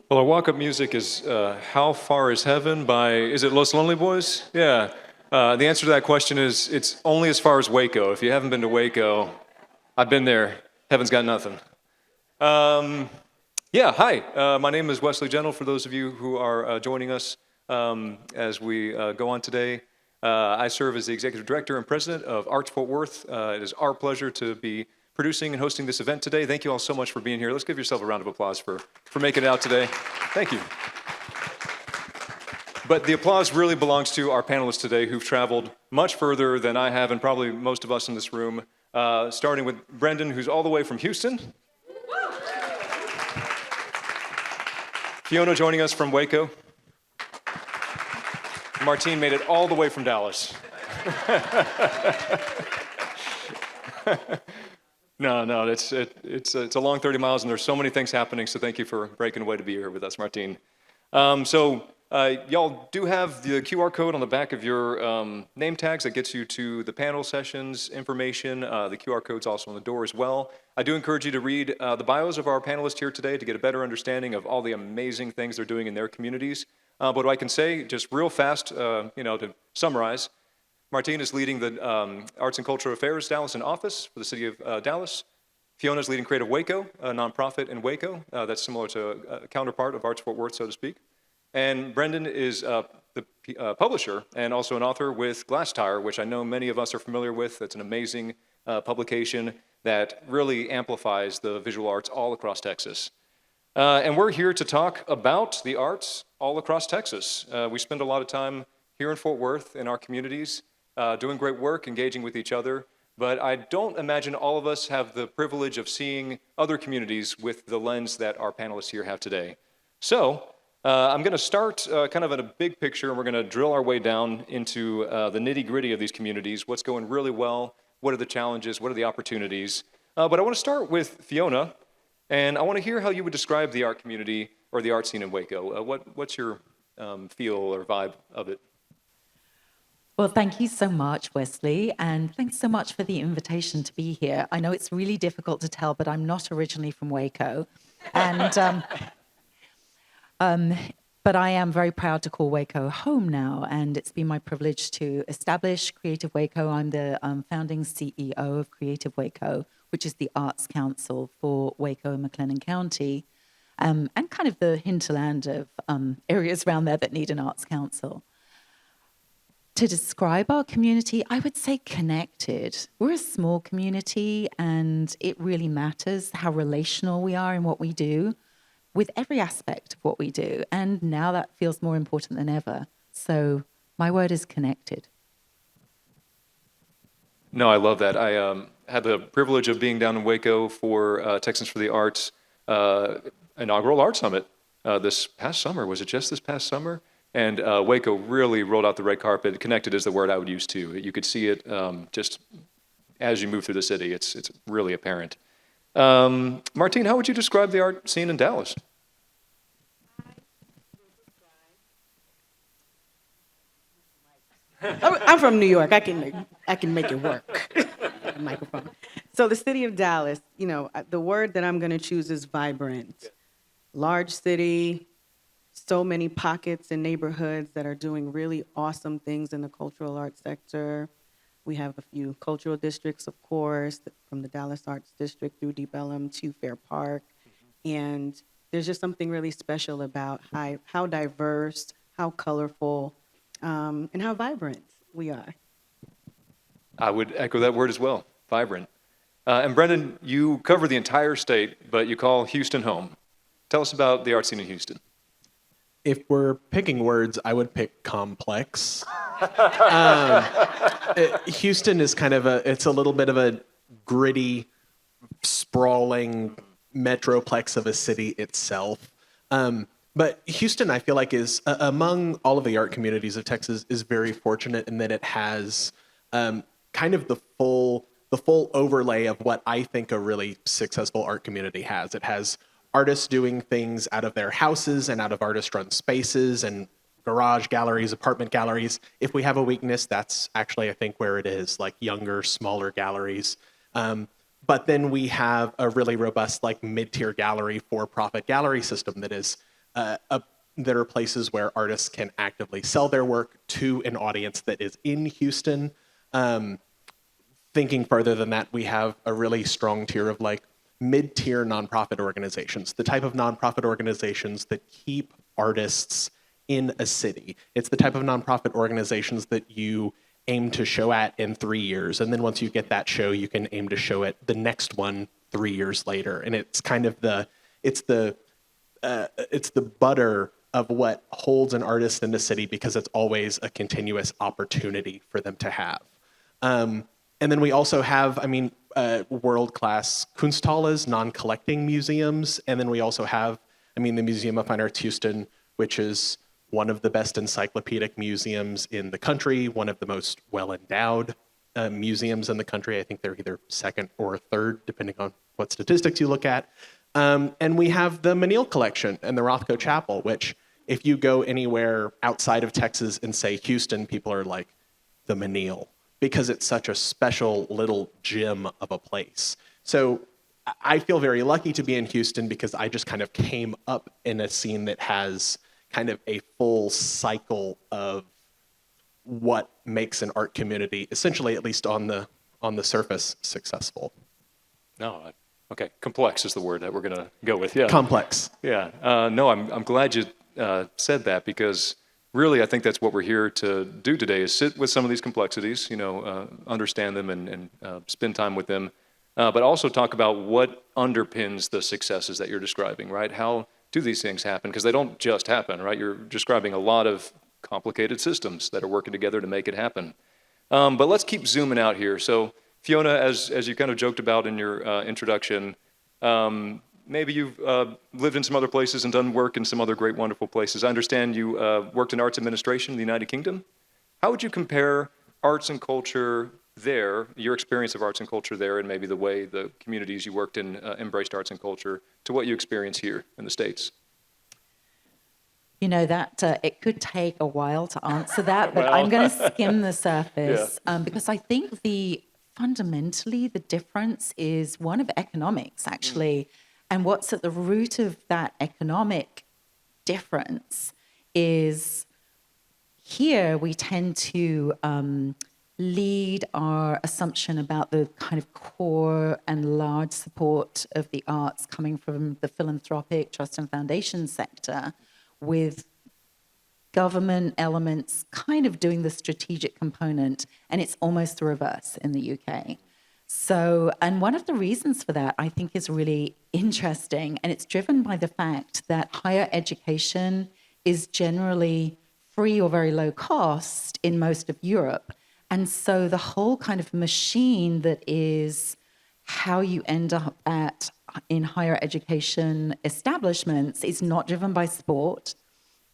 Well, our walk-up music is How Far Is Heaven by, is it Los Lonely Boys? Yeah. The answer to that question is it's only as far as Waco. If you haven't been to Waco, I've been there. Heaven's got nothing. Yeah, hi. My name is Wesley Gentle, for those of you who are joining us as we go on today. I serve as the Executive Director and President of Arts Fort Worth. It is our pleasure to be producing and hosting this event today. Thank you all so much for being here. Let's give yourself a round of applause for making it out today. Thank you. But the applause really belongs to our panelists today who've traveled much further than I have and probably most of us in this room, starting with Brendan, who's all the way from Houston. Fiona joining us from Waco. Martine made it all the way from Dallas. No, it's a long 30 miles, and there's so many things happening, so thank you for breaking away to be here with us, Martine. Y'all do have the QR code on the back of your name tags that gets you to the panel sessions information. The QR code's also on the door as well. I do encourage you to read the bios of our panelists here today to get a better understanding of all the amazing things they're doing in their communities. But what I can say, just real fast, to summarize, Martine is leading the Arts and Cultural Affairs Dallas office for the city of Dallas. Fiona is leading Creative Waco, a nonprofit in Waco that's similar to a counterpart of Arts Fort Worth, so to speak. And Brendan is the publisher and also an author with Glasstire, which I know many of us are familiar with. It's an amazing publication that really amplifies the visual arts all across Texas. And we're here to talk about the arts all across Texas. We spend a lot of time here in Fort Worth in our communities, doing great work, engaging with each other. But I don't imagine all of us have the privilege of seeing other communities with the lens that our panelists here have today. So I'm going to start kind of in a big picture, and we're going to drill our way down into the nitty-gritty of these communities, what's going really well, what are the challenges, what are the opportunities. But I want to start with Fiona, and I want to hear how you would describe the art community or the art scene in Waco. What's your feel or vibe of it? Well, thank you so much, Wesley, and thanks so much for the invitation to be here. I know it's really difficult to tell, but I'm not originally from Waco, and but I am very proud to call Waco home now, and it's been my privilege to establish Creative Waco. I'm the founding CEO of Creative Waco, which is the Arts Council for Waco and McLennan County, and kind of the hinterland of areas around there that need an Arts Council. To describe our community, I would say connected. We're a small community, and it really matters how relational we are in what we do with every aspect of what we do. And now that feels more important than ever. So my word is connected. No, I love that. I had the privilege of being down in Waco for Texans for the Arts inaugural art summit this past summer. Was it just this past summer? And Waco really rolled out the red carpet. Connected is the word I would use too. You could see it just as you move through the city. It's really apparent. Martine, how would you describe the art scene in Dallas? I'm from New York. I can make it work. Microphone. So the city of Dallas, the word that I'm going to choose is vibrant. Large city, so many pockets and neighborhoods that are doing really awesome things in the cultural arts sector. We have a few cultural districts, of course, from the Dallas Arts District through Deep Ellum to Fair Park. And there's just something really special about how diverse, how colorful, and how vibrant we are. I would echo that word as well, vibrant. And Brendan, you cover the entire state, but you call Houston home. Tell us about the art scene in Houston. If we're picking words, I would pick complex. Houston is it's a little bit of a gritty, sprawling metroplex of a city itself. But Houston, I feel like, is among all of the art communities of Texas, is very fortunate in that it has kind of the full overlay of what I think a really successful art community has. It has artists doing things out of their houses and out of artist-run spaces and garage galleries, apartment galleries. If we have a weakness, that's actually, I think, where it is, like younger, smaller galleries. But then we have a really robust, like mid-tier gallery, for-profit gallery system that is that are places where artists can actively sell their work to an audience that is in Houston. Thinking further than that, we have a really strong tier of like mid-tier nonprofit organizations, the type of nonprofit organizations that keep artists in a city. It's the type of nonprofit organizations that you aim to show at in 3 years. And then once you get that show, you can aim to show at the next one 3 years later. And it's kind of it's the butter of what holds an artist in the city, because it's always a continuous opportunity for them to have. And then we also have, world-class Kunsthalles, non-collecting museums. And then we also have, the Museum of Fine Arts Houston, which is one of the best encyclopedic museums in the country, one of the most well-endowed museums in the country. I think they're either second or third, depending on what statistics you look at. And we have the Menil Collection and the Rothko Chapel, which if you go anywhere outside of Texas and say Houston, people are like, the Menil, because it's such a special little gem of a place. So I feel very lucky to be in Houston because I just kind of came up in a scene that has kind of a full cycle of what makes an art community, essentially, at least on the surface, successful. No, okay, complex is the word that we're going to go with. Yeah, complex. Yeah, no, I'm glad you said that, because really I think that's what we're here to do today, is sit with some of these complexities, understand them and spend time with them, but also talk about what underpins the successes that you're describing, right? How do these things happen? Because they don't just happen, right? You're describing a lot of complicated systems that are working together to make it happen. But let's keep zooming out here. So Fiona, as you kind of joked about in your introduction, maybe you've lived in some other places and done work in some other great, wonderful places. I understand you worked in arts administration in the United Kingdom. How would you compare arts and culture there, your experience of arts and culture there, and maybe the way the communities you worked in embraced arts and culture, to what you experience here in the States? That it could take a while to answer that, but I'm going to skim the surface because I think fundamentally the difference is one of economics, actually. And what's at the root of that economic difference is here we tend to lead our assumption about the kind of core and large support of the arts coming from the philanthropic, trust and foundation sector, with government elements kind of doing the strategic component, and it's almost the reverse in the UK. So, and one of the reasons for that, I think, is really interesting, and it's driven by the fact that higher education is generally free or very low cost in most of Europe. And so the whole kind of machine that is how you end up in higher education establishments is not driven by sport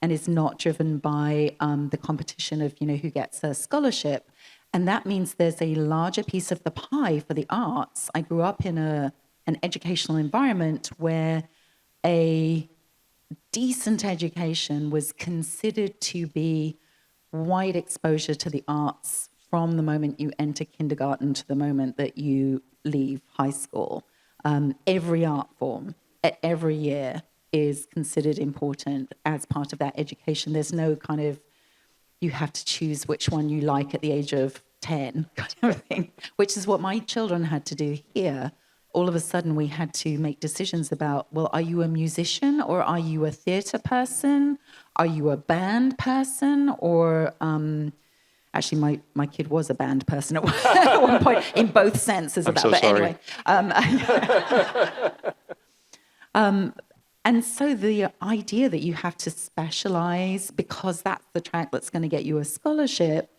and is not driven by the competition of, who gets a scholarship. And that means there's a larger piece of the pie for the arts. I grew up in an educational environment where a decent education was considered to be wide exposure to the arts from the moment you enter kindergarten to the moment that you leave high school. Every art form at every year is considered important as part of that education. There's no kind of, you have to choose which one you like at the age of 10 kind of thing, which is what my children had to do here. All of a sudden, we had to make decisions about, well, are you a musician or are you a theatre person? Are you a band person? Or actually, my kid was a band person at one point, in both senses of that. But sorry. Anyway. And so the idea that you have to specialize because that's the track that's going to get you a scholarship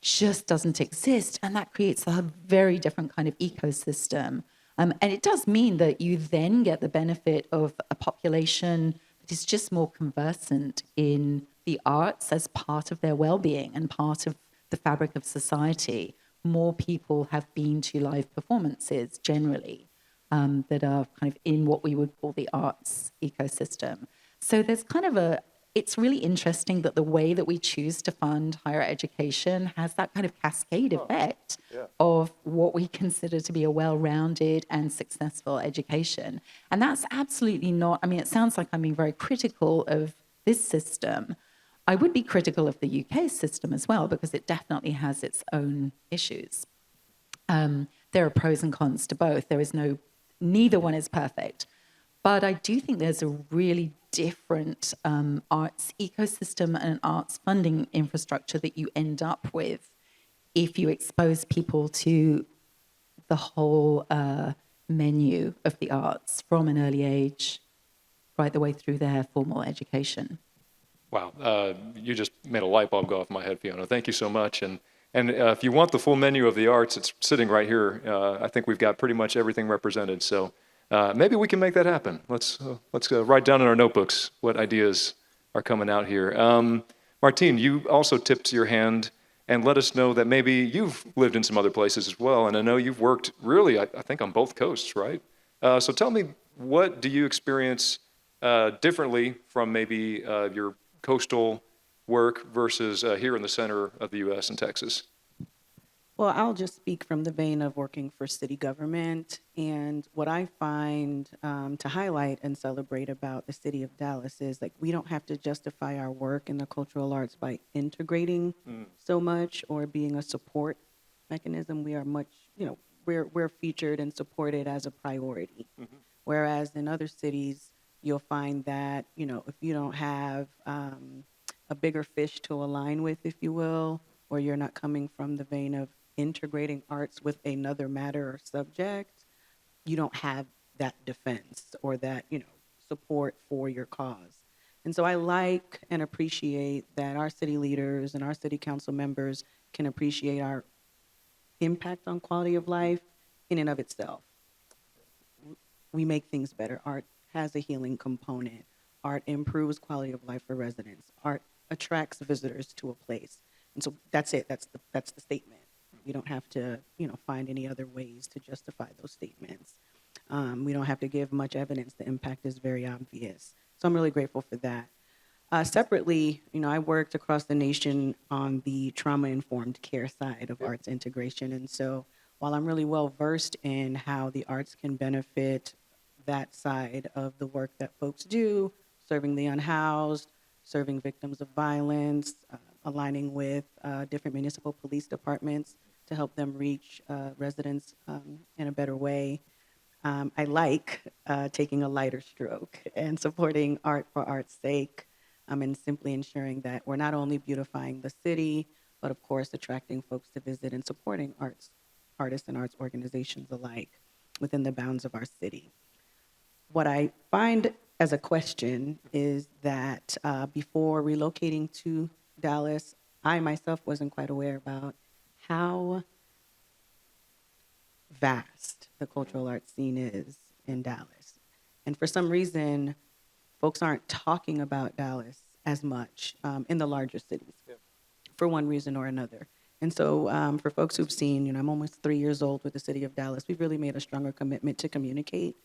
just doesn't exist. And that creates a very different kind of ecosystem. And it does mean that you then get the benefit of a population that is just more conversant in the arts as part of their well-being and part of the fabric of society. More people have been to live performances generally. That are kind of in what we would call the arts ecosystem. So there's kind of it's really interesting that the way that we choose to fund higher education has that kind of cascade effect of what we consider to be a well-rounded and successful education. And that's absolutely not, I mean, it sounds like I'm being very critical of this system. I would be critical of the UK system as well, because it definitely has its own issues. There are pros and cons to both. Neither one is perfect. But I do think there's a really different arts ecosystem and arts funding infrastructure that you end up with if you expose people to the whole menu of the arts from an early age right the way through their formal education. Wow, you just made a light bulb go off my head, Fiona. Thank you so much. And if you want the full menu of the arts, it's sitting right here. I think we've got pretty much everything represented. So maybe we can make that happen. Let's write down in our notebooks what ideas are coming out here. Martine, you also tipped your hand and let us know that maybe you've lived in some other places as well. And I know you've worked really, I think, on both coasts, right? So tell me, what do you experience differently from maybe your coastal work versus here in the center of the U.S. and Texas? Well, I'll just speak from the vein of working for city government. And what I find to highlight and celebrate about the city of Dallas is, like, we don't have to justify our work in the cultural arts by integrating so much or being a support mechanism. We are much, we're featured and supported as a priority. Whereas in other cities, you'll find that, if you don't have a bigger fish to align with, if you will, or you're not coming from the vein of integrating arts with another matter or subject, you don't have that defense or that, support for your cause. And so I like and appreciate that our city leaders and our city council members can appreciate our impact on quality of life in and of itself. We make things better. Art has a healing component. Art improves quality of life for residents. Art attracts visitors to a place. And so that's it. That's the statement. We don't have to, find any other ways to justify those statements. We don't have to give much evidence. The impact is very obvious. So I'm really grateful for that. Separately, I worked across the nation on the trauma-informed care side of arts integration. And so while I'm really well versed in how the arts can benefit that side of the work that folks do, serving the unhoused, serving victims of violence, aligning with different municipal police departments to help them reach residents in a better way. I like taking a lighter stroke and supporting art for art's sake, and simply ensuring that we're not only beautifying the city, but of course attracting folks to visit and supporting artists and arts organizations alike within the bounds of our city. What I find as a question is that before relocating to Dallas, I myself wasn't quite aware about how vast the cultural arts scene is in Dallas. And for some reason, folks aren't talking about Dallas as much in the larger cities, for one reason or another. And so for folks who've seen, I'm almost 3 years old with the city of Dallas, we've really made a stronger commitment to communicate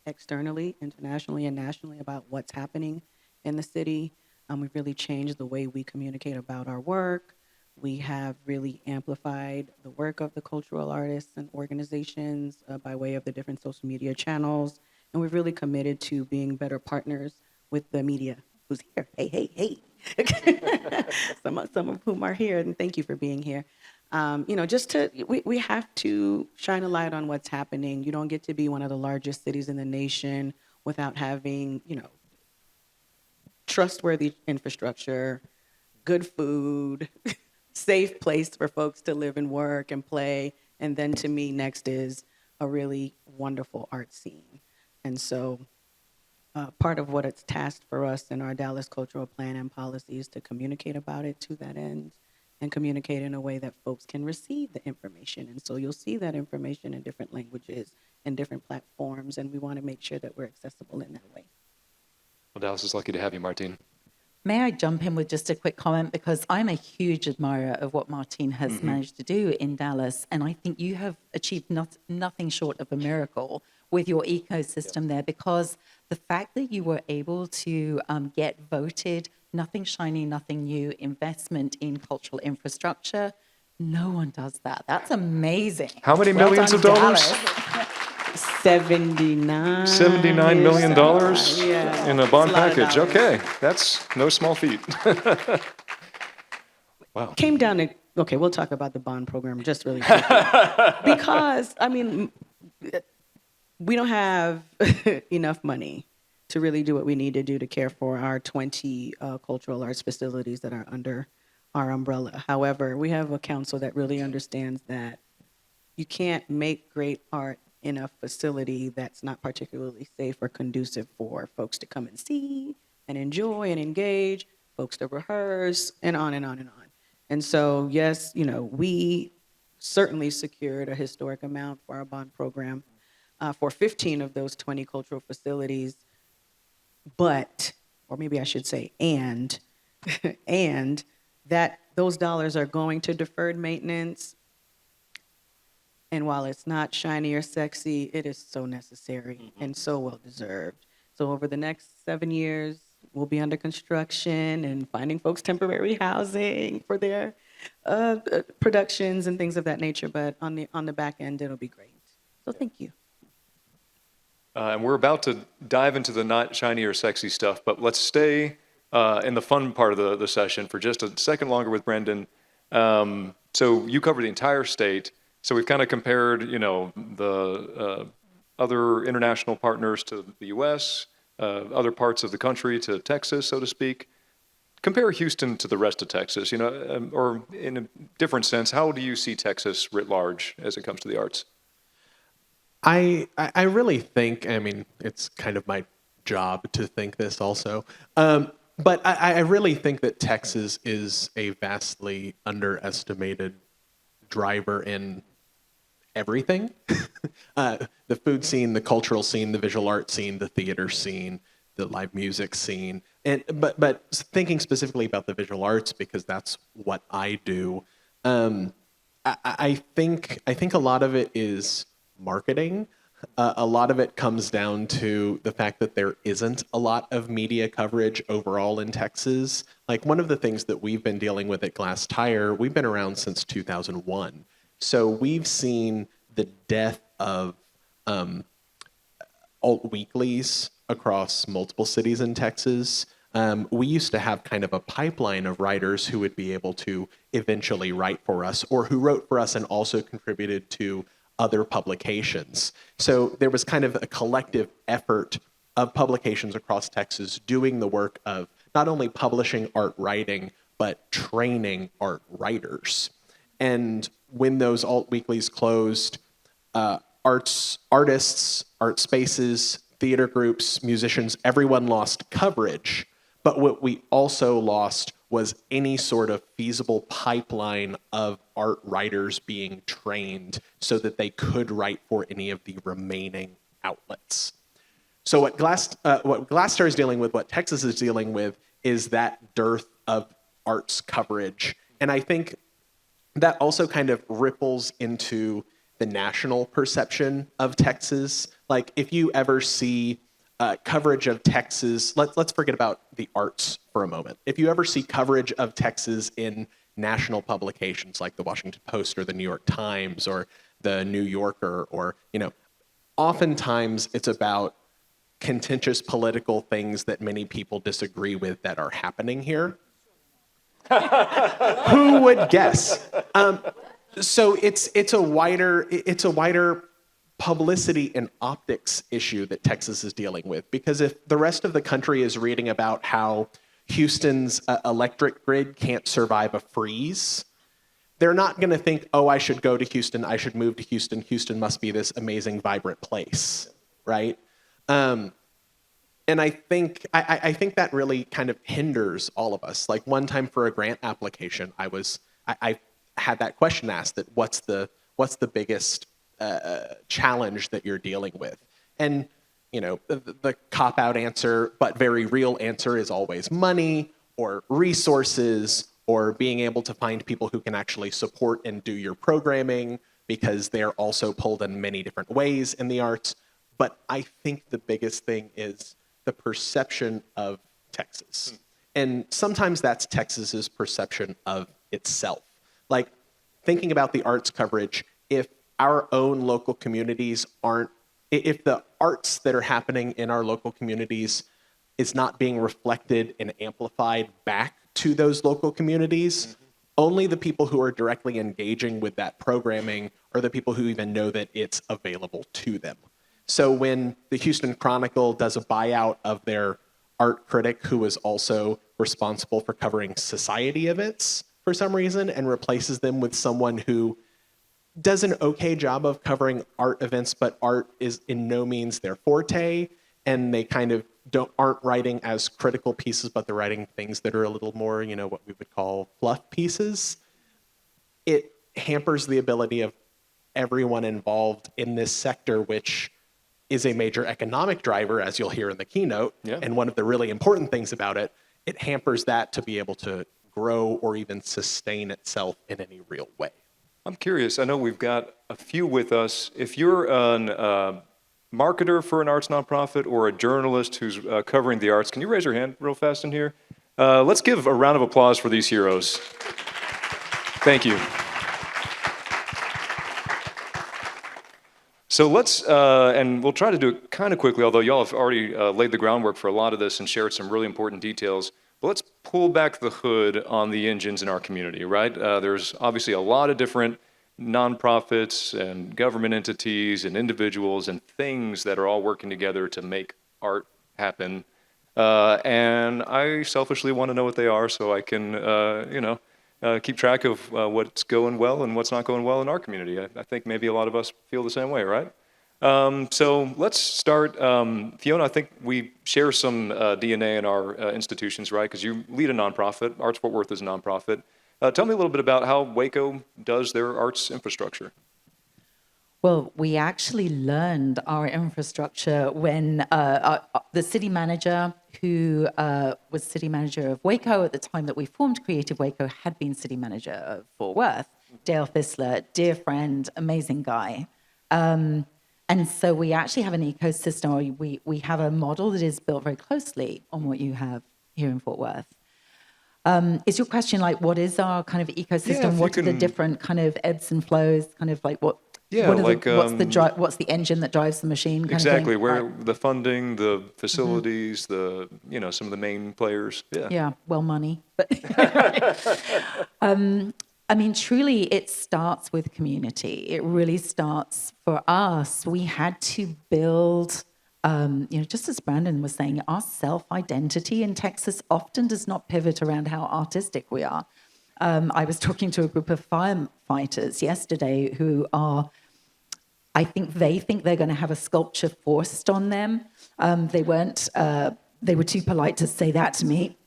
externally, internationally, and nationally about what's happening in the city. We've really changed the way we communicate about our work. We have really amplified the work of the cultural artists and organizations by way of the different social media channels. And we've really committed to being better partners with the media who's here. Hey. some of whom are here, and thank you for being here. We have to shine a light on what's happening. You don't get to be one of the largest cities in the nation without having, trustworthy infrastructure, good food, safe place for folks to live and work and play. And then to me, next is a really wonderful art scene. And so part of what it's tasked for us in our Dallas Cultural Plan and policy is to communicate about it to that end and communicate in a way that folks can receive the information. And so you'll see that information in different languages and different platforms, and we want to make sure that we're accessible in that way. Well, Dallas is lucky to have you, Martine. May I jump in with just a quick comment? Because I'm a huge admirer of what Martine has managed to do in Dallas. And I think you have achieved nothing short of a miracle with your ecosystem there, because the fact that you were able to get voted Nothing Shiny, Nothing New investment in cultural infrastructure, no one does that. That's amazing. How many Well millions done, of dollars? Dallas. 79. $79 million Yeah. in a It's bond lot of package. dollars. Okay, that's no small feat. Came down to, okay, we'll talk about the bond program just really quickly. Because, I mean, we don't have enough money to really do what we need to do to care for our 20 cultural arts facilities that are under our umbrella. However, we have a council that really understands that you can't make great art in a facility that's not particularly safe or conducive for folks to come and see and enjoy and engage, folks to rehearse, and on and on and on. And so, yes, we certainly secured a historic amount for our bond program for 15 of those 20 cultural facilities, but, or maybe I should say, and that those dollars are going to deferred maintenance. And while it's not shiny or sexy, it is so necessary and so well deserved. So over the next 7 years, we'll be under construction and finding folks temporary housing for their productions and things of that nature. But on the back end, it'll be great. So thank you. And we're about to dive into the not shiny or sexy stuff, but let's stay in the fun part of the session for just a second longer with Brendan. So you cover the entire state. So we've kind of compared, the other international partners to the U.S., other parts of the country to Texas, so to speak. Compare Houston to the rest of Texas, or in a different sense, how do you see Texas writ large as it comes to the arts? I really think, it's kind of my job to think this also, but I really think that Texas is a vastly underestimated driver in everything. The food scene, the cultural scene, the visual art scene, the theater scene, the live music scene. But thinking specifically about the visual arts, because that's what I do, I think a lot of it is marketing. A lot of it comes down to the fact that there isn't a lot of media coverage overall in Texas. Like, one of the things that we've been dealing with at Glasstire, we've been around since 2001. So we've seen the death of alt weeklies across multiple cities in Texas. We used to have kind of a pipeline of writers who would be able to eventually write for us, or who wrote for us and also contributed to other publications. So there was kind of a collective effort of publications across Texas doing the work of not only publishing art writing, but training art writers. And when those alt weeklies closed, artists, art spaces, theater groups, musicians, everyone lost coverage. But what we also lost was any sort of feasible pipeline of art writers being trained so that they could write for any of the remaining outlets. So what Glasstire is dealing with, what Texas is dealing with, is that dearth of arts coverage. And I think that also kind of ripples into the national perception of Texas. Like, if you ever see coverage of Texas, let's forget about the arts for a moment. If you ever see coverage of Texas in national publications like the Washington Post or the New York Times or the New Yorker, or, oftentimes it's about contentious political things that many people disagree with that are happening here. Who would guess? So it's a wider publicity and optics issue that Texas is dealing with, because if the rest of the country is reading about how Houston's electric grid can't survive a freeze, they're not going to think, oh, I should go to Houston, I should move to Houston, Houston must be this amazing, vibrant place, right? And I think that really kind of hinders all of us. Like, one time for a grant application, I had that question asked, that what's the biggest challenge that you're dealing with? And the cop-out answer, but very real answer, is always money or resources, or being able to find people who can actually support and do your programming, because they're also pulled in many different ways in the arts. But I think the biggest thing is the perception of Texas. And sometimes that's Texas's perception of itself. Like, thinking about the arts coverage, if our own local communities if the arts that are happening in our local communities is not being reflected and amplified back to those local communities, only the people who are directly engaging with that programming are the people who even know that it's available to them. So when the Houston Chronicle does a buyout of their art critic who was also responsible for covering society events for some reason and replaces them with someone who does an okay job of covering art events, but art is in no means their forte, and they kind of aren't writing as critical pieces, but they're writing things that are a little more, what we would call fluff pieces. It hampers the ability of everyone involved in this sector, which is a major economic driver, as you'll hear in the keynote. Yeah. And one of the really important things about it, it hampers that to be able to grow or even sustain itself in any real way. I'm curious. I know we've got a few with us. If you're an marketer for an arts nonprofit or a journalist who's covering the arts, can you raise your hand real fast in here? Let's give a round of applause for these heroes. Thank you. So let's, and we'll try to do it kind of quickly, although y'all have already laid the groundwork for a lot of this and shared some really important details. But let's pull back the hood on the engines in our community, right? There's obviously a lot of different nonprofits and government entities and individuals and things that are all working together to make art happen. And I selfishly want to know what they are so I can, keep track of what's going well and what's not going well in our community. I think maybe a lot of us feel the same way, right? So let's start. Fiona, I think we share some DNA in our institutions, right? Because you lead a nonprofit. Arts Fort Worth is a nonprofit. Tell me a little bit about how Waco does their arts infrastructure. Well, we actually learned our infrastructure when the city manager, who was city manager of Waco at the time that we formed Creative Waco, had been city manager of Fort Worth. Dale Fissler, dear friend, amazing guy. And so we actually have an ecosystem, or we have a model that is built very closely on what you have here in Fort Worth. Is your question like, what is our kind of ecosystem? Yeah, what are the different kind of ebbs and flows? Kind of like what? Yeah, what are like what's the engine that drives the machine? Kind exactly of thing? where Right. the funding, the facilities, the some of the main players. Yeah. Yeah, well, money. But I mean, truly, it starts with community. It really starts for us. We had to build, just as Brandon was saying, our self-identity in Texas often does not pivot around how artistic we are. I was talking to a group of firefighters yesterday who are, I think they think they're going to have a sculpture forced on them. They were too polite to say that to me,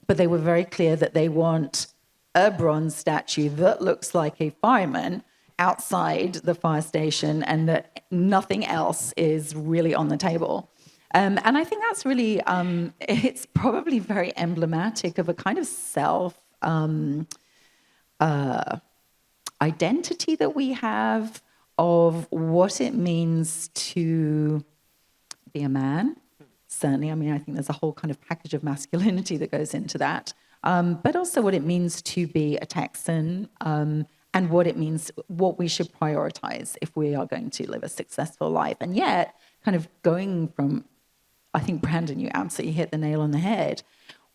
but they were very clear that they want a bronze statue that looks like a fireman outside the fire station and that nothing else is really on the table. And I think that's really, it's probably very emblematic of a kind of identity that we have of what it means to be a man. Certainly, I mean, I think there's a whole kind of package of masculinity that goes into that. But also what it means to be a Texan, and what it means, what we should prioritize if we are going to live a successful life. And yet, kind of going from, I think, Brandon, you absolutely hit the nail on the head.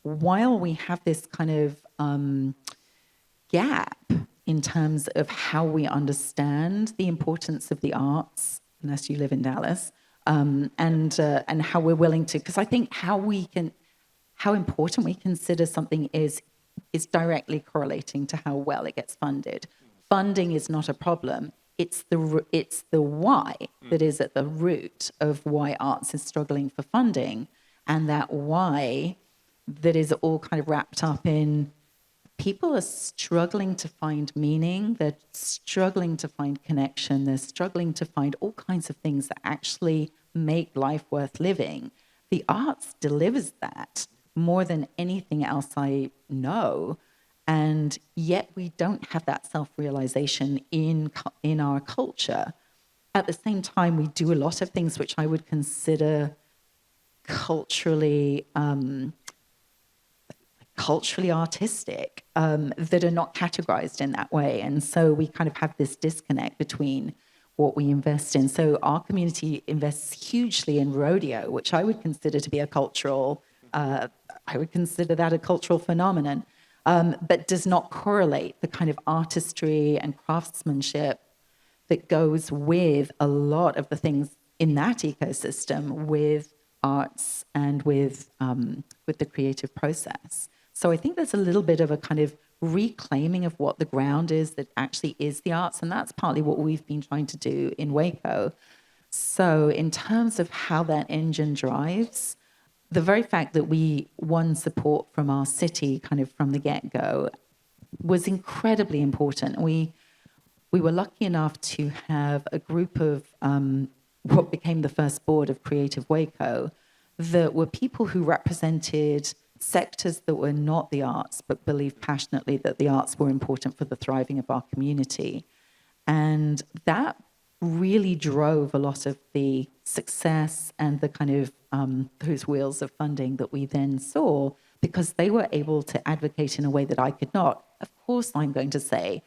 While we have this kind of gap in terms of how we understand the importance of the arts, unless you live in Dallas, and how we're willing to, because I think how important we consider something is directly correlating to how well it gets funded. Funding is not a problem. It's the why that is at the root of why arts is struggling for funding, and that why that is all kind of wrapped up in people are struggling to find meaning, they're struggling to find connection, they're struggling to find all kinds of things that actually make life worth living. The arts delivers that more than anything else I know. And yet we don't have that self-realization in our culture. At the same time, we do a lot of things which I would consider culturally artistic that are not categorized in that way. And so we kind of have this disconnect between what we invest in. So our community invests hugely in rodeo, which I would consider to be a cultural, I would consider that a cultural phenomenon, but does not correlate the kind of artistry and craftsmanship that goes with a lot of the things in that ecosystem with arts and with the creative process. So I think there's a little bit of a kind of reclaiming of what the ground is that actually is the arts, and that's partly what we've been trying to do in Waco. So in terms of how that engine drives, the very fact that we won support from our city kind of from the get-go was incredibly important. We were lucky enough to have a group of what became the first board of Creative Waco that were people who represented sectors that were not the arts, but believed passionately that the arts were important for the thriving of our community. And that really drove a lot of the success and the kind of those wheels of funding that we then saw, because they were able to advocate in a way that I could not. Of course, I'm going to say,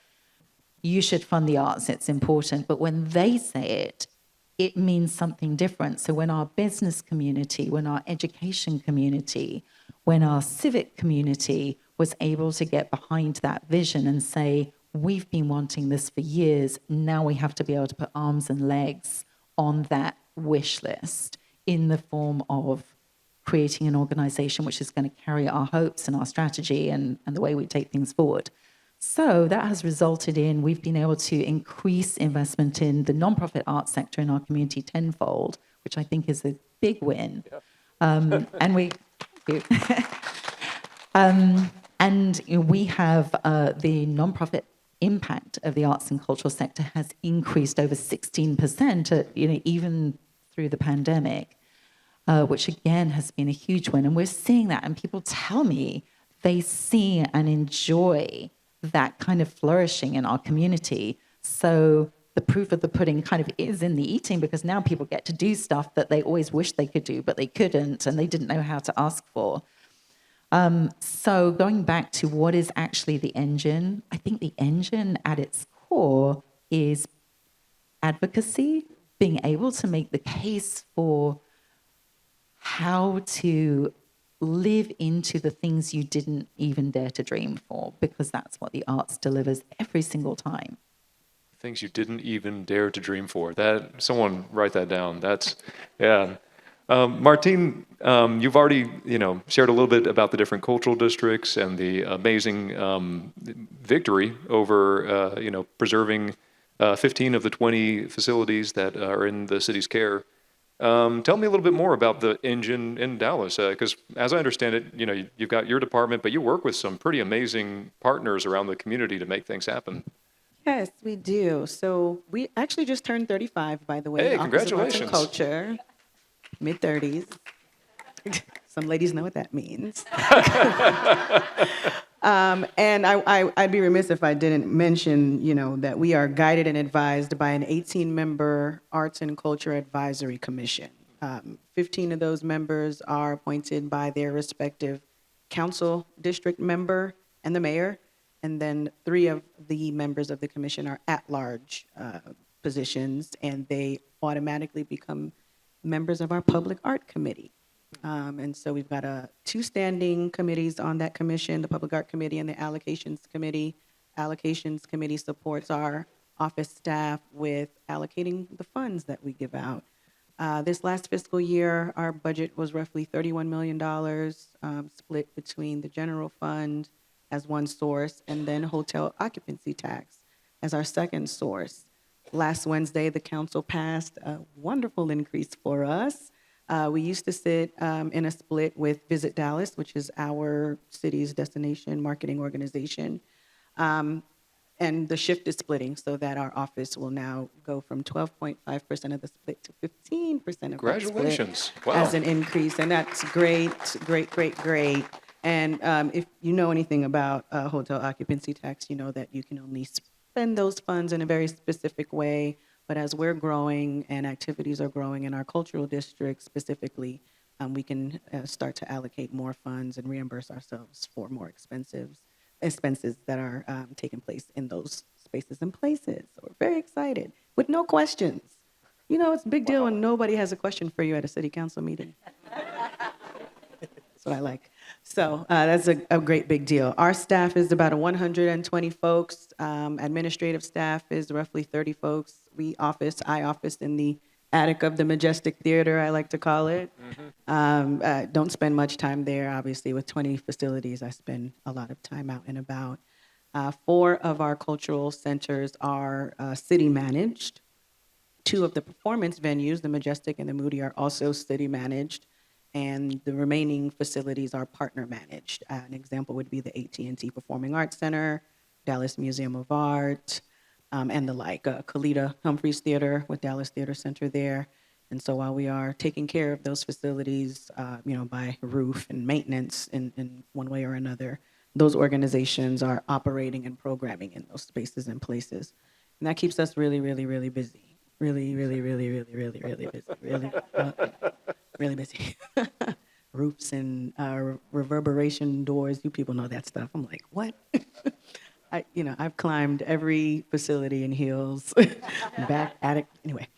you should fund the arts, it's important. But when they say it, it means something different. So when our business community, when our education community, when our civic community was able to get behind that vision and say, we've been wanting this for years, now we have to be able to put arms and legs on that wish list in the form of creating an organization which is going to carry our hopes and our strategy and the way we take things forward. So that has resulted in we've been able to increase investment in the nonprofit arts sector in our community tenfold, which I think is a big win. Yeah. And we, thank you. And you know, we have the nonprofit impact of the arts and cultural sector has increased over 16%, even through the pandemic, which again has been a huge win. And we're seeing that, and people tell me they see and enjoy that kind of flourishing in our community. So the proof of the pudding kind of is in the eating, because now people get to do stuff that they always wished they could do, but they couldn't, and they didn't know how to ask for. So going back to what is actually the engine, I think the engine at its core is advocacy, being able to make the case for how to live into the things you didn't even dare to dream for, because that's what the arts delivers every single time. Things you didn't even dare to dream for. That, someone write that down. That's, yeah. Martine, you've already, shared a little bit about the different cultural districts and the amazing victory over, preserving 15 of the 20 facilities that are in the city's care. Tell me a little bit more about the engine in Dallas, because as I understand it, you've got your department, but you work with some pretty amazing partners around the community to make things happen. Yes, we do. So we actually just turned 35, by the way. Hey, Office of Arts and congratulations. Culture, mid-30s. Some ladies know what that means. And I'd be remiss if I didn't mention, that we are guided and advised by an 18-member Arts and Culture Advisory Commission. 15 of those members are appointed by their respective council district member and the mayor, and then 3 of the members of the commission are at-large positions, and they automatically become members of our Public Art Committee. And so we've got 2 standing committees on that commission, the Public Art Committee and the Allocations Committee. Allocations Committee supports our office staff with allocating the funds that we give out. This last fiscal year, our budget was roughly $31 million, split between the general fund as one source and then hotel occupancy tax as our second source. Last Wednesday, the council passed a wonderful increase for us. We used to sit in a split with Visit Dallas, which is our city's destination marketing organization. And the shift is splitting so that our office will now go from 12.5% of the split to 15% of the split. Congratulations. Wow. As an increase. And that's great, great, great, great. And if you know anything about hotel occupancy tax, you know that you can only spend those funds in a very specific way. But as we're growing and activities are growing in our cultural district specifically, we can start to allocate more funds and reimburse ourselves for more expenses that are taking place in those spaces and places. So we're very excited with no questions. You know, it's a big deal when nobody has a question for you at a city council meeting. That's what I like. So that's a great big deal. Our staff is about 120 folks. Administrative staff is roughly 30 folks. I office in the attic of the Majestic Theater, I like to call it. Don't spend much time there, obviously. With 20 facilities, I spend a lot of time out and about. 4 of our cultural centers are city managed. 2 of the performance venues, the Majestic and the Moody, are also city managed, and the remaining facilities are partner managed. An example would be the AT&T Performing Arts Center, Dallas Museum of Art, and the like. Kalita Humphreys Theater with Dallas Theater Center there. And so while we are taking care of those facilities, by roof and maintenance in one way or another, those organizations are operating and programming in those spaces and places. And that keeps us really, really, really busy. Really, really, really, really, really, really busy. Really busy. Roofs and reverberation doors. You people know that stuff. I'm like, what? I've climbed every facility in heels, back, attic, anyway.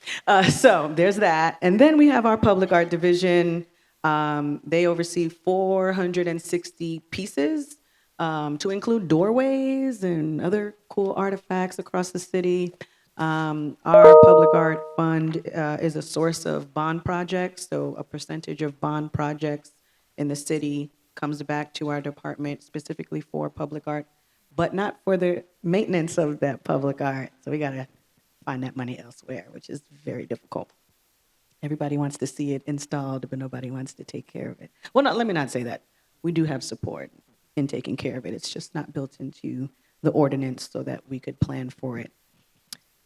So there's that. And then we have our public art division. They oversee 460 pieces, to include doorways and other cool artifacts across the city. Our public art fund is a source of bond projects, so a percentage of bond projects in the city comes back to our department specifically for public art, but not for the maintenance of that public art. So we gotta find that money elsewhere, which is very difficult. Everybody wants to see it installed, but nobody wants to take care of it. Well, let me not say that. We do have support in taking care of it. It's just not built into the ordinance so that we could plan for it,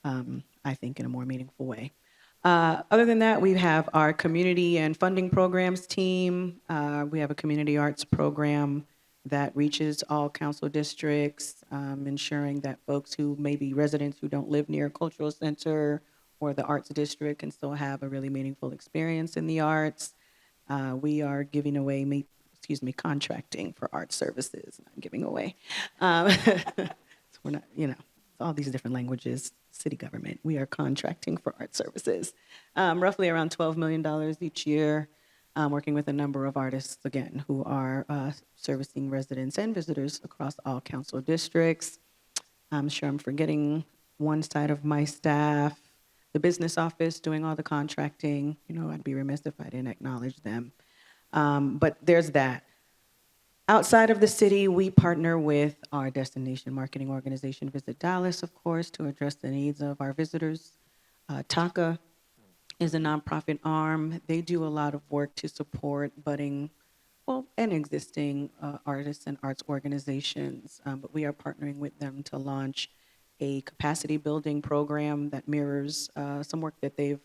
I think, in a more meaningful way. Other than that, we have our community and funding programs team. We have a community arts program that reaches all council districts, ensuring that folks who may be residents who don't live near a cultural center or the arts district can still have a really meaningful experience in the arts. We are giving away, contracting for art services, not giving away. So we're not, all these different languages, city government. We are contracting for art services, roughly around $12 million each year, working with a number of artists, again, who are servicing residents and visitors across all council districts. I'm sure I'm forgetting one side of my staff, the business office doing all the contracting. I'd be remiss if I didn't acknowledge them. But there's that. Outside of the city, we partner with our destination marketing organization, Visit Dallas, of course, to address the needs of our visitors. TACA is a nonprofit arm. They do a lot of work to support budding, and existing artists and arts organizations. But we are partnering with them to launch a capacity building program that mirrors some work that they've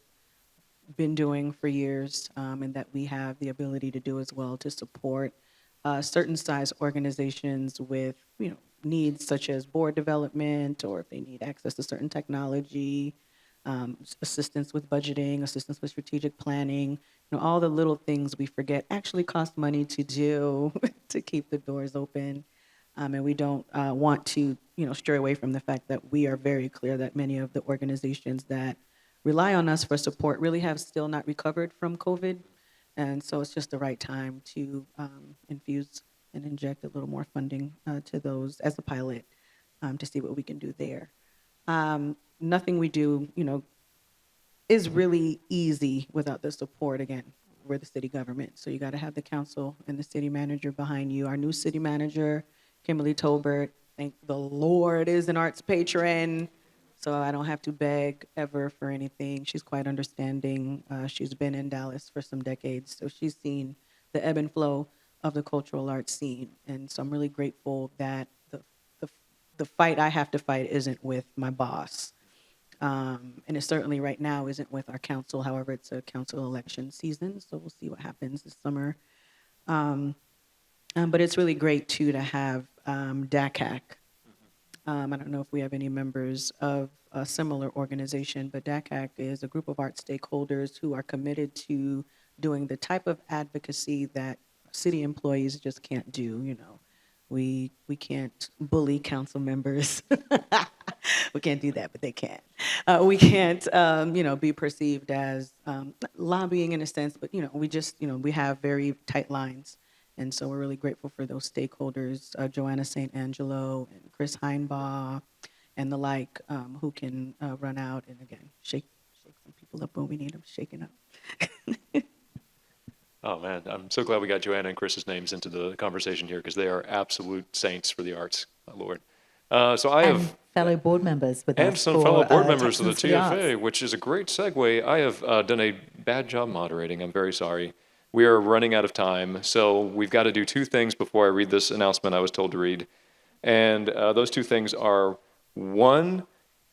been doing for years, and that we have the ability to do as well, to support certain size organizations with needs such as board development, or if they need access to certain technology, assistance with budgeting, assistance with strategic planning. All the little things we forget actually cost money to do to keep the doors open. And we don't want to stray away from the fact that we are very clear that many of the organizations that rely on us for support really have still not recovered from COVID. And so it's just the right time to infuse and inject a little more funding to those as a pilot, to see what we can do there. Nothing we do, is really easy without the support. Again, we're the city government, so you got to have the council and the city manager behind you. Our new city manager, Kimberly Tolbert, thank the Lord, is an arts patron. So I don't have to beg ever for anything. She's quite understanding. She's been in Dallas for some decades, so she's seen the ebb and flow of the cultural arts scene. And so I'm really grateful that the fight I have to fight isn't with my boss. And it certainly right now isn't with our council. However, it's a council election season, so we'll see what happens this summer. But it's really great, too, to have DACAC. I don't know if we have any members of a similar organization, but DACAC is a group of art stakeholders who are committed to doing the type of advocacy that city employees just can't do. We can't bully council members. We can't do that, but they can. We can't, be perceived as lobbying in a sense, but we just, we have very tight lines, and so we're really grateful for those stakeholders, Joanna St. Angelo and Chris Heinbaugh, and the like, who can run out and again shake some people up when we need them shaken up. Oh, man, I'm so glad we got Joanna and Chris's names into the conversation here because they are absolute saints for the arts, my Lord. So I And have, fellow board members with and us some for, fellow board members of the Texans for Arts. TFA, which is a great segue. I have done a bad job moderating. I'm very sorry. We are running out of time, so we've got to do two things before I read this announcement I was told to read. And those two things are, one,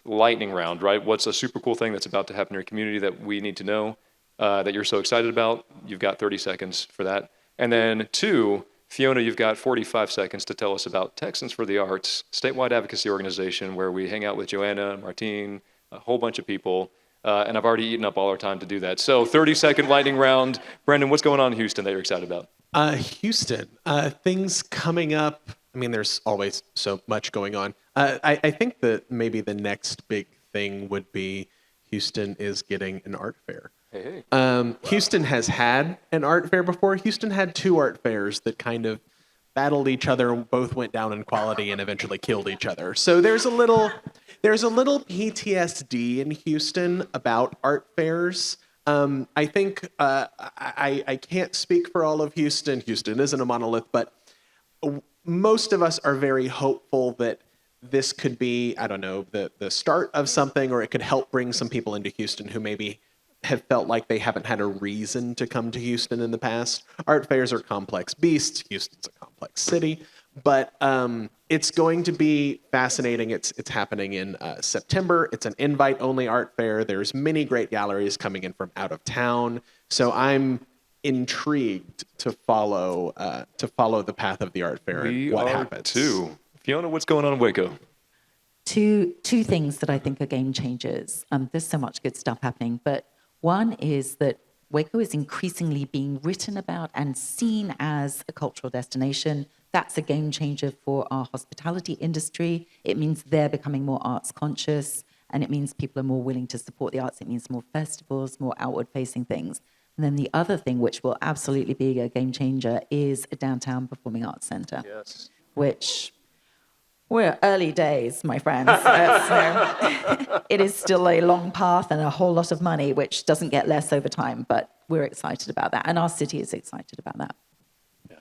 lightning round, right? What's a super cool thing that's about to happen in your community that we need to know? That you're so excited about, you've got 30 seconds for that. And then two, Fiona, you've got 45 seconds to tell us about Texans for the Arts, statewide advocacy organization where we hang out with Joanna, Martine, a whole bunch of people. And I've already eaten up all our time to do that. So 30-second lightning round. Brendan, what's going on in Houston that you're excited about? Houston, things coming up. I mean, there's always so much going on. I think that maybe the next big thing would be Houston is getting an art fair. Hey. Houston has had an art fair before. Houston had two art fairs that kind of battled each other, both went down in quality and eventually killed each other. So there's a little PTSD in Houston about art fairs. I think I can't speak for all of Houston. Houston isn't a monolith, but most of us are very hopeful that this could be, I don't know, the start of something, or it could help bring some people into Houston who maybe have felt like they haven't had a reason to come to Houston in the past. Art fairs are complex beasts. Houston's a complex city, but it's going to be fascinating. It's happening in September. It's an invite-only art fair. There's many great galleries coming in from out of town. So I'm intrigued to follow the path of the art fair and what happens. Too. Fiona, what's going on in Waco? Two things that I think are game changers. There's so much good stuff happening, but one is that Waco is increasingly being written about and seen as a cultural destination. That's a game changer for our hospitality industry. It means they're becoming more arts conscious, and it means people are more willing to support the arts. It means more festivals, more outward-facing things. And then the other thing, which will absolutely be a game changer, is a downtown performing arts center. Yes. Which we're early days, my friends. It is still a long path and a whole lot of money, which doesn't get less over time, but we're excited about that, and our city is excited about that. Yeah.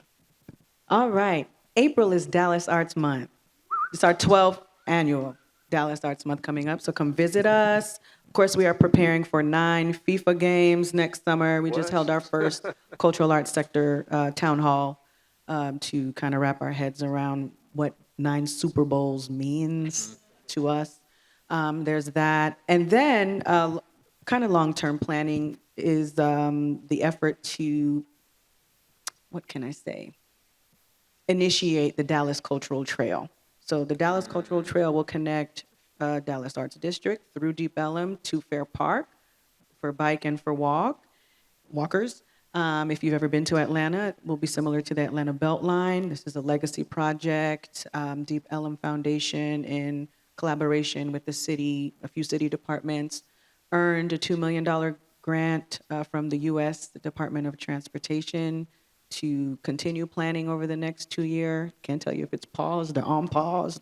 All right. April is Dallas Arts Month. It's our 12th annual Dallas Arts Month coming up, so come visit us. Of course, we are preparing for 9 FIFA games next summer. We just held our first cultural arts sector town hall to kind of wrap our heads around what 9 Super Bowls means to us. There's that. And then kind of long-term planning is the effort to, what can I say, initiate the Dallas Cultural Trail. So the Dallas Cultural Trail will connect Dallas Arts District through Deep Ellum to Fair Park for bike and for walkers. If you've ever been to Atlanta, it will be similar to the Atlanta Beltline. This is a legacy project. Deep Ellum Foundation, in collaboration with the city, a few city departments, earned a $2 million grant from the U.S. Department of Transportation to continue planning over the next 2 years. Can't tell you if it's paused or on pause.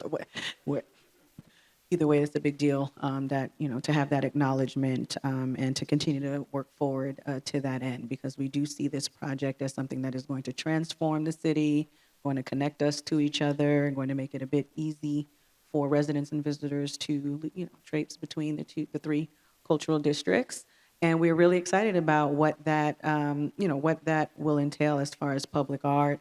Either way, it's a big deal that, to have that acknowledgement and to continue to work forward to that end, because we do see this project as something that is going to transform the city, going to connect us to each other, and going to make it a bit easy for residents and visitors to, traipse between the 3 cultural districts. And we're really excited about what that, what that will entail as far as public art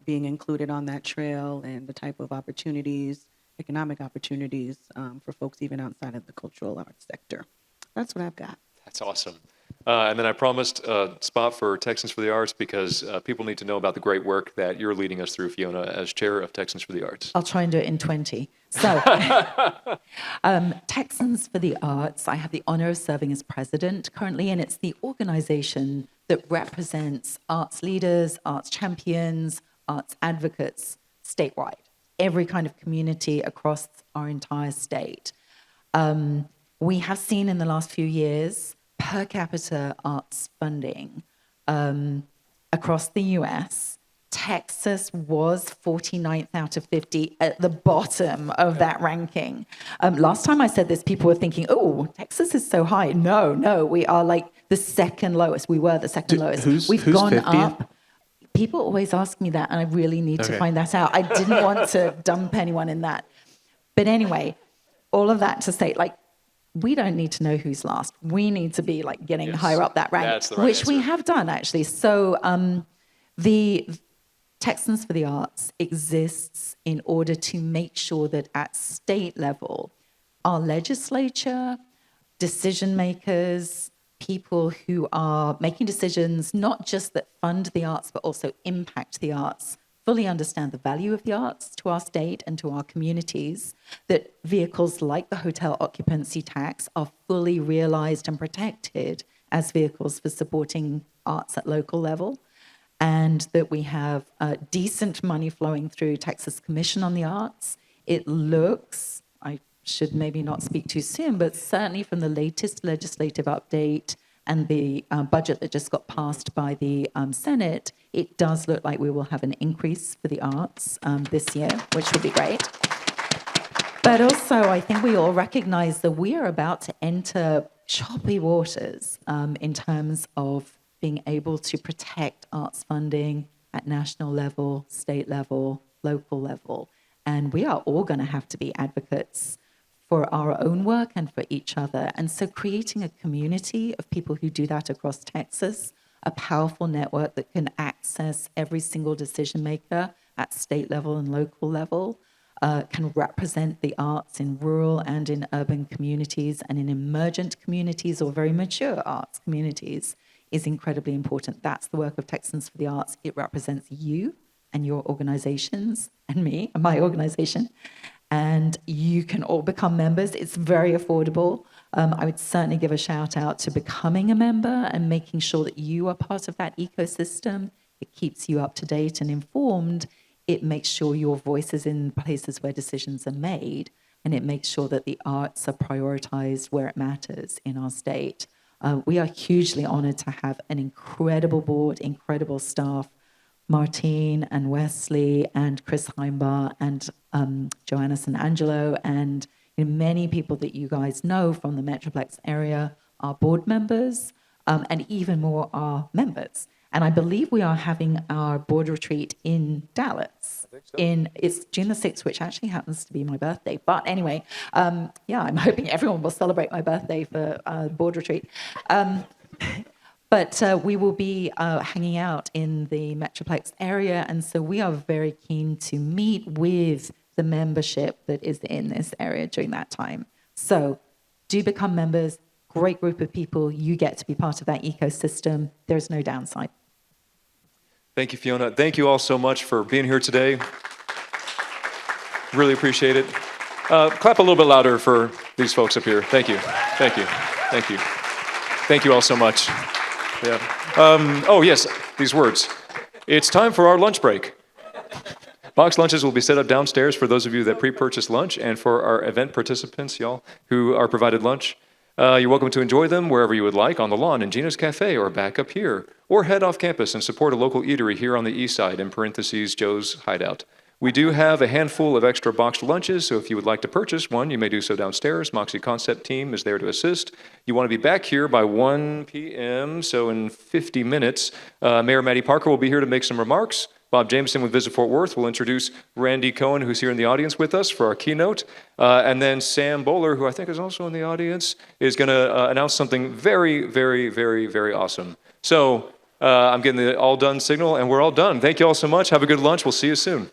being included on that trail and the type of opportunities, economic opportunities for folks even outside of the cultural arts sector. That's what I've got. That's awesome. And then I promised a spot for Texans for the Arts because people need to know about the great work that you're leading us through, Fiona, as chair of Texans for the Arts. I'll try and do it in 20. So, Texans for the Arts, I have the honor of serving as president currently, and it's the organization that represents arts leaders, arts champions, arts advocates statewide, every kind of community across our entire state. We have seen in the last few years per capita arts funding across the US. Texas was 49th out of 50 at the bottom of that ranking. Last time I said this, people were thinking, oh, Texas is so high. No, we are like the second lowest. We were the second lowest. We've gone 50th? up. People always ask me that, and I really need to find that out. I didn't want to dump anyone in that. But anyway, all of that to say, like, we don't need to know who's last. We need to be like getting higher up that rank, That's the right which we answer. have done actually. So the Texans for the Arts exists in order to make sure that at state level, our legislature, decision makers, people who are making decisions, not just that fund the arts, but also impact the arts, fully understand the value of the arts to our state and to our communities, that vehicles like the hotel occupancy tax are fully realized and protected as vehicles for supporting arts at local level, and that we have decent money flowing through Texas Commission on the Arts. It looks, I should maybe not speak too soon, but certainly from the latest legislative update and the budget that just got passed by the Senate, it does look like we will have an increase for the arts this year, which would be great. But also, I think we all recognize that we are about to enter choppy waters in terms of being able to protect arts funding at national level, state level, local level. And we are all going to have to be advocates for our own work and for each other. And so creating a community of people who do that across Texas, a powerful network that can access every single decision maker at state level and local level, can represent the arts in rural and in urban communities and in emergent communities or very mature arts communities is incredibly important. That's the work of Texans for the Arts. It represents you and your organizations and me and my organization. And you can all become members. It's very affordable. I would certainly give a shout out to becoming a member and making sure that you are part of that ecosystem. It keeps you up to date and informed. It makes sure your voice is in places where decisions are made. And it makes sure that the arts are prioritized where it matters in our state. We are hugely honored to have an incredible board, incredible staff, Martine and Wesley and Chris Heimbar and Joanna San Angelo and many people that you guys know from the Metroplex area are board members and even more are members. And I believe we are having our board retreat in Dallas. I think so. It's June the 6th, which actually happens to be my birthday. But anyway, I'm hoping everyone will celebrate my birthday for board retreat. But we will be hanging out in the Metroplex area, and so we are very keen to meet with the membership that is in this area during that time. So do become members. Great group of people. You get to be part of that ecosystem. There's no downside. Thank you, Fiona. Thank you all so much for being here today. Really appreciate it. Clap a little bit louder for these folks up here. Thank you. Thank you. Thank you. Thank you all so much. Yeah. Oh, yes, these words. It's time for our lunch break. Box lunches will be set up downstairs for those of you that pre-purchased lunch and for our event participants, y'all, who are provided lunch. You're welcome to enjoy them wherever you would like, on the lawn in Gina's Cafe or back up here, or head off campus and support a local eatery here on the east side, in parentheses, Joe's Hideout. We do have a handful of extra boxed lunches, so if you would like to purchase one, you may do so downstairs. Moxie Concept team is there to assist. You want to be back here by 1 p.m., so in 50 minutes. Mayor Maddie Parker will be here to make some remarks. Bob Jameson with Visit Fort Worth will introduce Randy Cohen, who's here in the audience with us for our keynote. And then Sam Bowler, who I think is also in the audience, is going to announce something very, very, very, very awesome. So I'm getting the all done signal, and we're all done. Thank you all so much. Have a good lunch. We'll see you soon.